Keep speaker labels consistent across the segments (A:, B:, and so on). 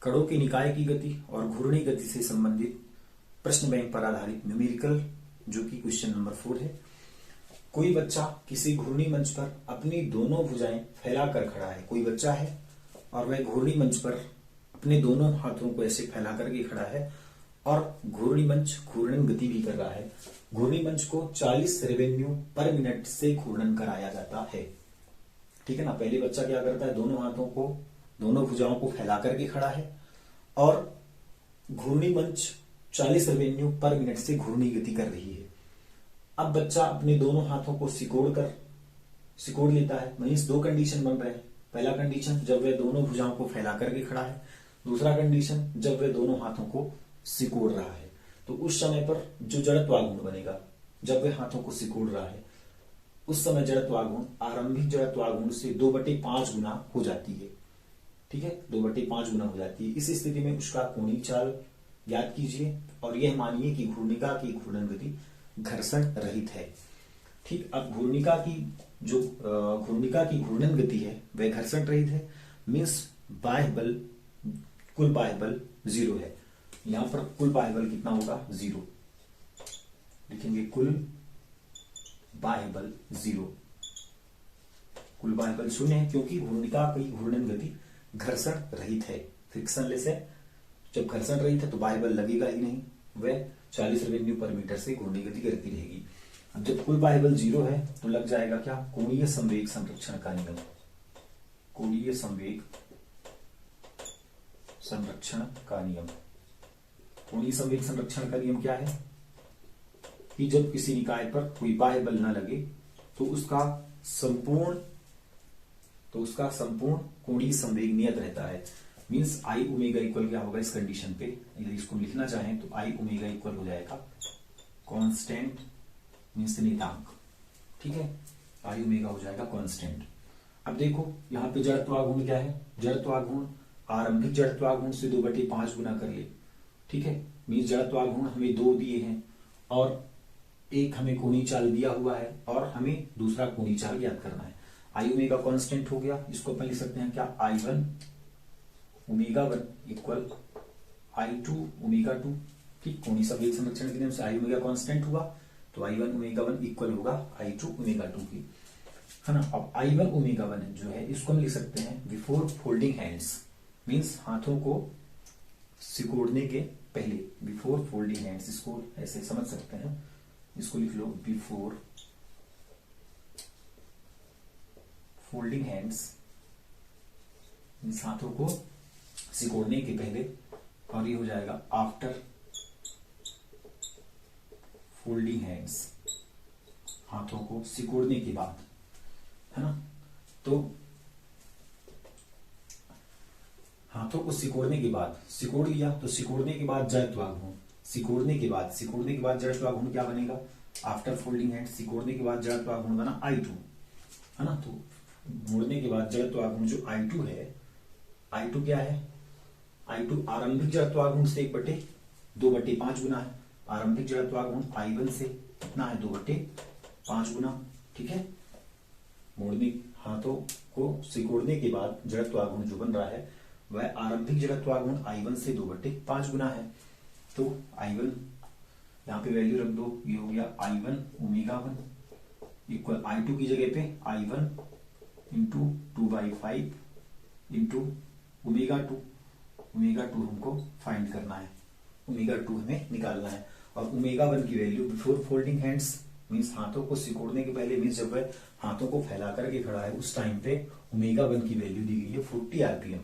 A: कणों के निकाय की गति और घूर्णी गति से संबंधित प्रश्न बैंक पर आधारित न्यूमेरिकल, जो कि क्वेश्चन नंबर 4 है। कोई बच्चा किसी घूर्णी मंच पर अपनी दोनों भुजाएं फैलाकर खड़ा है। कोई बच्चा है और वह घूर्णी मंच पर अपने दोनों हाथों को ऐसे फैला करके खड़ा है और घूर्णी मंच घूर्णन गति भी कर रहा है। घूर्णी मंच को 40 रेवेन्यू पर मिनट से घूर्णन कराया जाता है। ठीक है ना। पहले बच्चा क्या करता है, दोनों हाथों को, दोनों भुजाओं को फैला करके खड़ा है और घूर्णी मंच 40 रेवेन्यू पर मिनट से घूर्णी गति कर रही है। अब बच्चा अपने दोनों हाथों को सिकोड़ लेता है। मीन्स दो कंडीशन बन रहे हैं। पहला कंडीशन जब वह दोनों भुजाओं को फैला करके खड़ा है, दूसरा कंडीशन जब वह दोनों हाथों को सिकोड़ रहा है। तो उस समय पर जो जड़त्वाघूर्ण बनेगा, जब वह हाथों को सिकोड़ रहा है, उस समय जड़त्वाघूर्ण आरंभिक जड़त्वाघूर्ण से 2/5 गुना हो जाती है। ठीक है, 2/5 गुना हो जाती है। इस स्थिति में उसका कोणीय चाल ज्ञात कीजिए और यह मानिए कि घूर्णिका की घूर्णन गति घर्षण रहित है। ठीक, अब घूर्णिका की घूर्णन गति है वह घर्षण रहित है। मीन्स बाह्य बल, कुल बाह्य बल 0 है। यहां पर कुल बाह्य बल कितना होगा, 0 लिखेंगे। कुल बाह्य बल 0, कुल बाह्य बल 0 है क्योंकि घूर्णिका की घूर्णन गति घर्षण रहित है, फ्रिक्शनलेस है। जब घर्षण रहित है तो बाह्य बल लगेगा ही नहीं, वह 40 रेवेन्यू पर मीटर से घूर्णी गति करती रहेगी। अब जब कुल बाह्य बल 0 है तो लग जाएगा क्या, कोणीय संवेग संरक्षण का नियम। कोणीय संवेग संरक्षण का नियम। कोणीय संवेग संरक्षण का नियम क्या है कि जब किसी निकाय पर कोई बाह्य बल न लगे तो उसका संपूर्ण कोणीय संवेग नियत रहता है। मीन्स आई ओमेगा इक्वल क्या होगा इस कंडीशन पे, यदि इसको लिखना चाहें तो आई ओमेगा इक्वल हो जाएगा कांस्टेंट, मीन्स नियतांक। ठीक है, आई ओमेगा हो जाएगा कांस्टेंट। अब देखो यहाँ पे जड़त्वाघूर्ण क्या है, जड़त्वाघूर्ण आरंभिक जड़त्वाघूर्ण से 2/5 गुना कर ले। ठीक है, मीन्स जड़त्वाघूर्ण हमें 2 दिए हैं और एक हमें कोणीय चाल दिया हुआ है और हमें दूसरा कोणीय चाल ज्ञात करना है। आई ओमेगा कांस्टेंट हो गया, इसको अपन लिख सकते हैं क्या, I1 omega 1 equal I2 omega 2। ठीक, कोणीय संवेग संरक्षण के नियम से आई ओमेगा कांस्टेंट हुआ तो I1 ओमेगा 1 इक्वल होगा I2 ओमेगा 2 की, है ना। अब I1 ओमेगा 1 जो है इसको हम लिख सकते हैं बिफोर फोल्डिंग हैंड्स, मीन्स हाथों को सिकोड़ने के पहले, बिफोर फोल्डिंग हैंड्स, इसको ऐसे समझ सकते हैं, इसको लिख लो बिफोर फोल्डिंग हैंड्स, मीन्स हाथों को सिकोड़ने के पहले, और ये हो जाएगा आफ्टर फोल्डिंग हैंड्स, हाथों को सिकोड़ने के बाद, है ना। तो हाथों को सिकोड़ने के बाद, सिकोड़ लिया तो सिकोड़ने के बाद जड़त्वाघूर्ण, सिकोड़ने के बाद जड़त्वाघूर्ण क्या बनेगा, आफ्टर फोल्डिंग हैंड, सिकोड़ने के बाद जड़त्वाघूर्ण बना I2, है ना। तो मोड़ने के बाद जड़त्वाघूर्ण जो I2 है, I2 क्या है, I2 आरंभिक जड़त्वाघूर्ण से 2/5 गुना है। आरंभिक जड़त्वाघूर्ण I1 से कितना है, 2/5 गुना। ठीक है, मोड़ने, हाथों को सिकोड़ने के बाद जड़त्वाघूर्ण जो बन रहा है वह आरंभिक जड़त्वाघूर्ण I1 से 2/5 गुना है। तो I1 यहाँ पे वैल्यू रख दो, ये हो गया I1 ओमेगा 1 इक्वल I2 की जगह पे I1 into 2/5 into omega 2। Omega 2 हमको फाइंड करना है, ओमेगा 2 हमें निकालना है। और ओमेगा 1 की value before folding hands, means हाथों को सिकोड़ने के पहले, मीन्स जब वह हाथों को फैला करके खड़ा है उस टाइम पे ओमेगा 1 की वैल्यू दी गई है 40 आरपीएम,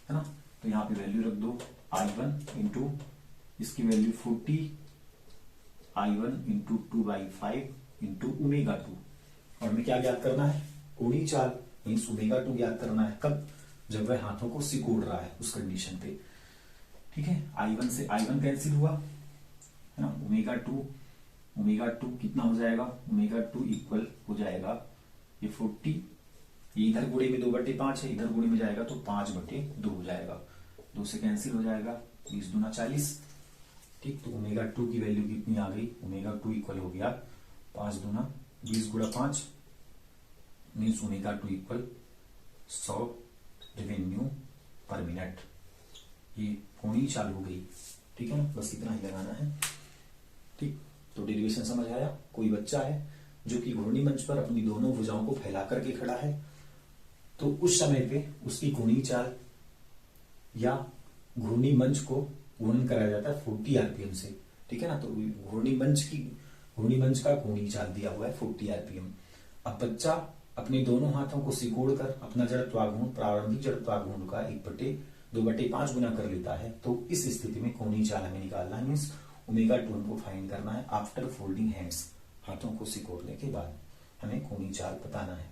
A: है ना। तो यहाँ पे वैल्यू रख दो I1 इंटू इसकी value 40, I1 into 2/5 into omega 2। और हमें क्या ज्ञात करना है, कोणीय चाल, मीन्स ओमेगा 2 ज्ञात करना है। कब, जब वह हाथों को सिकोड़ रहा है उस कंडीशन पे। ठीक है, I1 से I1 कैंसिल हुआ, है ना। ओमेगा 2 कितना हो जाएगा, ओमेगा 2 इक्वल हो जाएगा ये 40, ये इधर गुणे में 2/5 है, इधर गुणे में जाएगा तो 5/2 हो जाएगा, 2 से कैंसिल हो जाएगा, 20 दूना 40। ठीक, तो ओमेगा 2 की वैल्यू कितनी आ गई, ओमेगा 2 इक्वल हो गया 5 दूना 20 गुणा 5, मीन्स ओमेगा 2 इक्वल 100 रेवेन्यू पर मिनट। ये कोणीय चाल हो गई, ठीक है ना, बस इतना ही लगाना है। ठीक, तो डेरिवेशन समझ आया। कोई बच्चा है जो कि घूर्णी मंच पर अपनी दोनों भुजाओं को फैला करके खड़ा है, तो उस समय पे उसकी कोणीय चाल या घूर्णी मंच को गुणन कराया जाता है 40 आरपीएम से, ठीक है ना। तो घूर्णी मंच का कोणीय चाल दिया हुआ है 40 आरपीएम। अब बच्चा अपने दोनों हाथों को सिकोड़कर अपना जड़त्वाघूर्ण, प्रारंभिक जड़त्वाघूर्ण का 1/2/5 गुना कर लेता है, तो इस स्थिति में कोणीय चाल हमें निकालना है, मीन्स ω2 हमको फाइंड करना है आफ्टर फोल्डिंग हैंड्स। हाथों को सिकोड़ने के बाद हमें कोणीय चाल बताना है,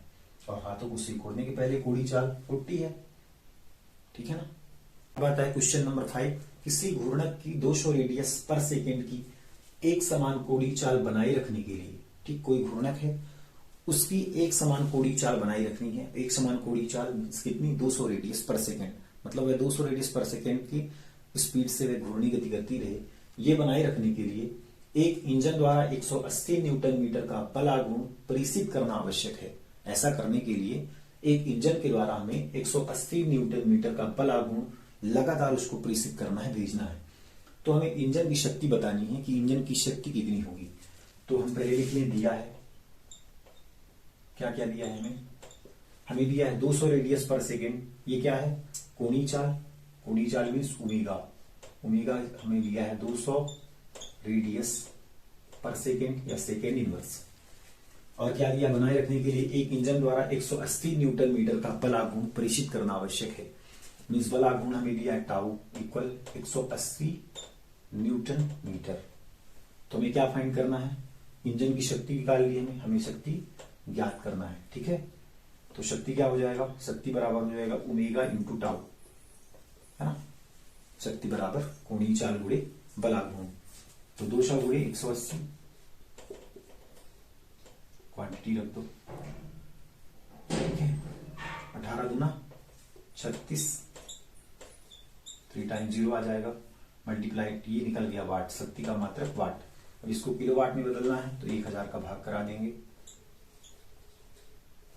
A: और हाथों को सिकोड़ने के पहले कोणीय चाल 40 है, ठीक है ना। अब आता है क्वेश्चन नंबर 5। किसी घूर्णक की 200 रेडियस पर सेकेंड की एक समान कोणीय चाल बनाए रखने के लिए, ठीक, कोई घूर्णक है, उसकी एक समान कोणीय चाल बनाए रखनी है। एक समान कोणीय चाल कितनी, 200 रेडियस पर सेकेंड, मतलब वह 200 रेडियस पर सेकेंड की स्पीड से वह घूर्णी गति करती रहे। ये बनाए रखने के लिए एक इंजन द्वारा 180 न्यूटन मीटर का बलाघूर्ण परिसित करना आवश्यक है। ऐसा करने के लिए एक इंजन के द्वारा हमें 180 न्यूटन मीटर का बलाघूर्ण लगातार उसको परिसित करना है, भेजना है। तो हमें इंजन की शक्ति बतानी है कि इंजन की शक्ति कितनी होगी। तो हम पहले लिख लें, दिया है, क्या क्या दिया है हमें दिया है 200 रेडियस पर सेकेंड। ये क्या है, कोणीय चाल मीन्स ओमेगा हमें दिया है 200 रेडियस पर सेकेंड या सेकेंड इनवर्स। और क्या दिया, बनाए रखने के लिए एक इंजन द्वारा 180 न्यूटन मीटर का बलाघूर्ण परिसित करना आवश्यक है। मीन्स बलाघूर्ण हमें दिया है टाउ इक्वल 180 न्यूटन मीटर। तो हमें क्या फाइंड करना है, इंजन की शक्ति निकाल ली हमें शक्ति ज्ञात करना है, ठीक है। तो शक्ति क्या हो जाएगा, शक्ति बराबर हो जाएगा ओमेगा इंटू टाउ, है ना। शक्ति बराबर कोणीय चाल गुणे बलाघूर्ण। तो 200 गुणे 180, क्वांटिटी रख दो, ठीक है। 18 दूना 36, 3 टाइम 0 आ जाएगा, मल्टीप्लाई, ये निकल गया वाट, शक्ति का मात्रक वाट। अब इसको किलोवाट में बदलना है, तो 1000 का भाग करा देंगे,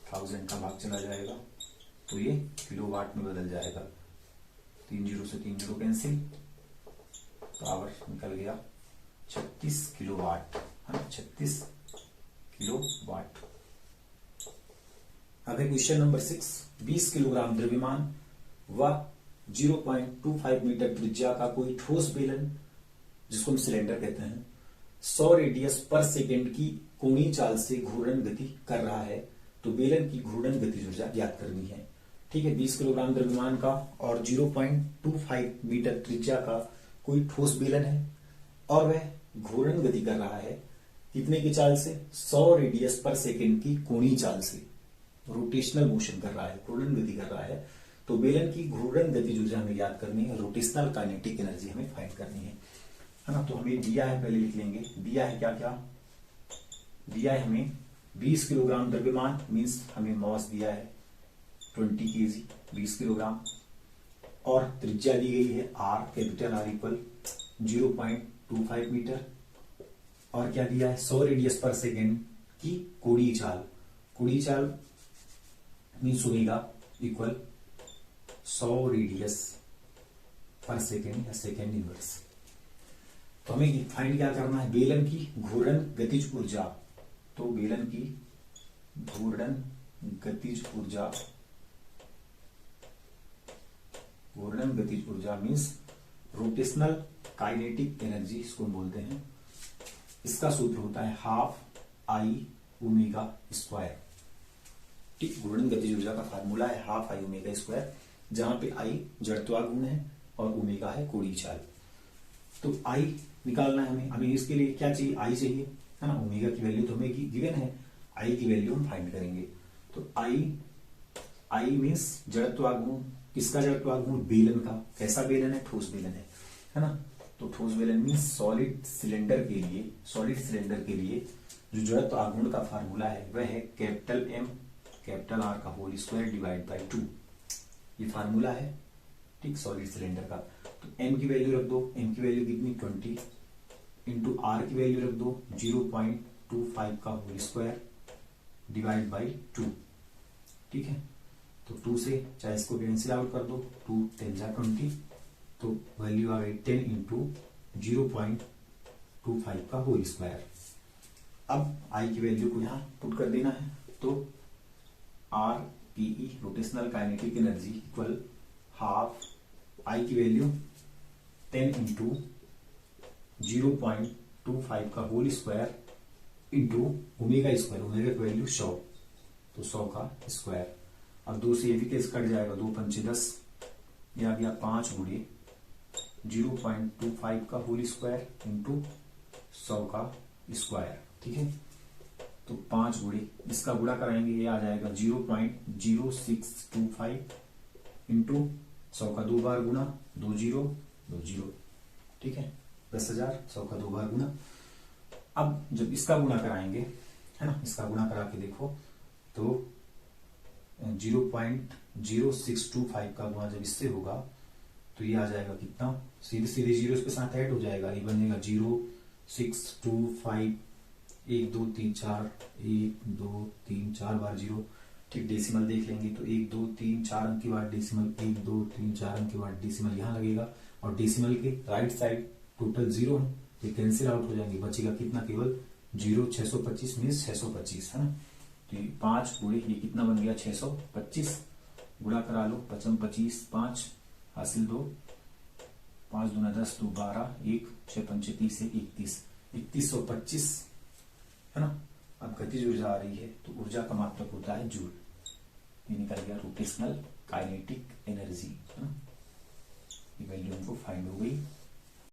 A: 1000 का भाग चला जाएगा, तो ये किलोवाट में बदल जाएगा। 3 0 से 3 0 कैंसिल, पावर निकल गया 36 किलोवाट, है ना, 36 किलोवाट। अब है क्वेश्चन नंबर 6। 20 किलोग्राम द्रव्यमान व 0.25 मीटर त्रिज्या का कोई ठोस बेलन, जिसको हम सिलेंडर कहते हैं, 100 रेडियस पर सेकेंड की कोणीय चाल से घूर्णन गति कर रहा है। तो बेलन की घूर्णन गतिज ऊर्जा ज्ञात करनी है, ठीक है। 20 किलोग्राम द्रव्यमान का और 0.25 मीटर त्रिज्या का कोई ठोस बेलन है, और वह घूर्णन गति कर रहा है कितने की चाल से, 100 रेडियस पर सेकेंड की कोणीय चाल से, रोटेशनल मोशन कर रहा है, घूर्णन गति कर रहा है। तो बेलन की घूर्णन गतिज ऊर्जा हमें याद करनी है, रोटेशनल काइनेटिक एनर्जी हमें फाइंड करनी है ना। तो हमें दिया है, पहले लिख लेंगे, दिया है क्या क्या, दिया है हमें 20 किलोग्राम द्रव्यमान, मीन्स हमें मास दिया है 20 केजी, 20 किलोग्राम, और त्रिज्या दी गई है r, capital R equal 0.25 metre, और क्या दिया है 100 रेडियस पर सेकेंड की कोणीय चाल मीन्स ओमेगा इक्वल 100 रेडियस पर सेकेंड या सेकेंड इनवर्स। तो हमें फाइंड क्या करना है, बेलन की घूर्णन गतिज ऊर्जा। तो बेलन की घूर्णन गतिज ऊर्जा मीन्स रोटेशनल काइनेटिक एनर्जी इसको बोलते हैं। इसका सूत्र होता है ½ I⍵²। ठीक, घूर्णन गतिज ऊर्जा का फार्मूला है ½ I⍵², जहां पे I जड़त्वाघूर्ण है और ओमेगा है कोणीय चाल। तो I निकालना है हमें इसके लिए क्या चाहिए, I चाहिए, है ना। ओमेगा की वैल्यू तो हमें गिवन है, I की वैल्यू हम फाइंड करेंगे। तो I मीन्स जड़त्वाघूर्ण, किसका जड़त्वाघूर्ण, बेलन का। कैसा बेलन है, ठोस बेलन है ना। तो ठोस बेलन मीन्स सॉलिड सिलेंडर के लिए जो जड़त्वाघूर्ण का फार्मूला है वह है कैपिटल M कैपिटल R का होल स्क्वायर डिवाइड बाई 2। ये फार्मूला है, ठीक, सॉलिड सिलेंडर का। तो M की वैल्यू रख दो, M की वैल्यू कितनी 20, इंटू R की वैल्यू रख दो 0.25 का होल स्क्वायर डिवाइड बाई 2, ठीक है। तो 2 से चाहे इसको कैंसिल आउट कर दो, 2 10 जा 20, तो वैल्यू आ गई 10 इंटू 0.25 का होल स्क्वायर। अब आई की वैल्यू को यहाँ पुट कर देना है, तो R PE rotational kinetic energy equal half I की वैल्यू 10 इंटू 0.25 का whole square into omega square, omega की वैल्यू 100, तो 100 का स्क्वायर। अब 2 से ये भी केस कट जाएगा, 2 पंचे 10, ये आ गया 5 गुणे 0.25 का होल स्क्वायर इंटू 100 का स्क्वायर। ठीक है, तो 5 गुणे इसका गुणा कराएंगे, ये आ जाएगा 0.0625 इंटू 100 का 2 बार गुणा, 2 0 2 0। ठीक है, 10,000, 100 का 2 बार गुणा। अब जब इसका गुणा कराएंगे, है ना, इसका गुणा करा के देखो तो 0.0625 का गुणा जब इससे होगा तो ये आ जाएगा कितना, सीधे सीधे जीरो इसके साथ ऐड हो जाएगा, ये बनेगा 0.625, 1 2 3 4, 1 2 3 4 बार जीरो। ठीक, डेसिमल देख लेंगे तो 1 2 3 4 अंक के बाद डेसिमल, 1 2 3 4 अंक के बाद डेसिमल यहाँ लगेगा, और डेसिमल के राइट साइड टोटल 0 है, ये कैंसिल आउट हो जाएंगे, बचेगा कितना, केवल 0.625 मीन्स 625, है ना। तो 5 गुणे ये कितना बन गया, 625, गुणा करा लो, 55 25 5 हासिल 2, 5 दूना 10 2 12, 1 6 पंचे 30 31, 3125, है ना। अब गतिज ऊर्जा आ रही है तो ऊर्जा का मात्रक होता है जूल, ये निकल गया रोटेशनल काइनेटिक एनर्जी, है ना। ये वैल्यू हमको फाइंड हो गई।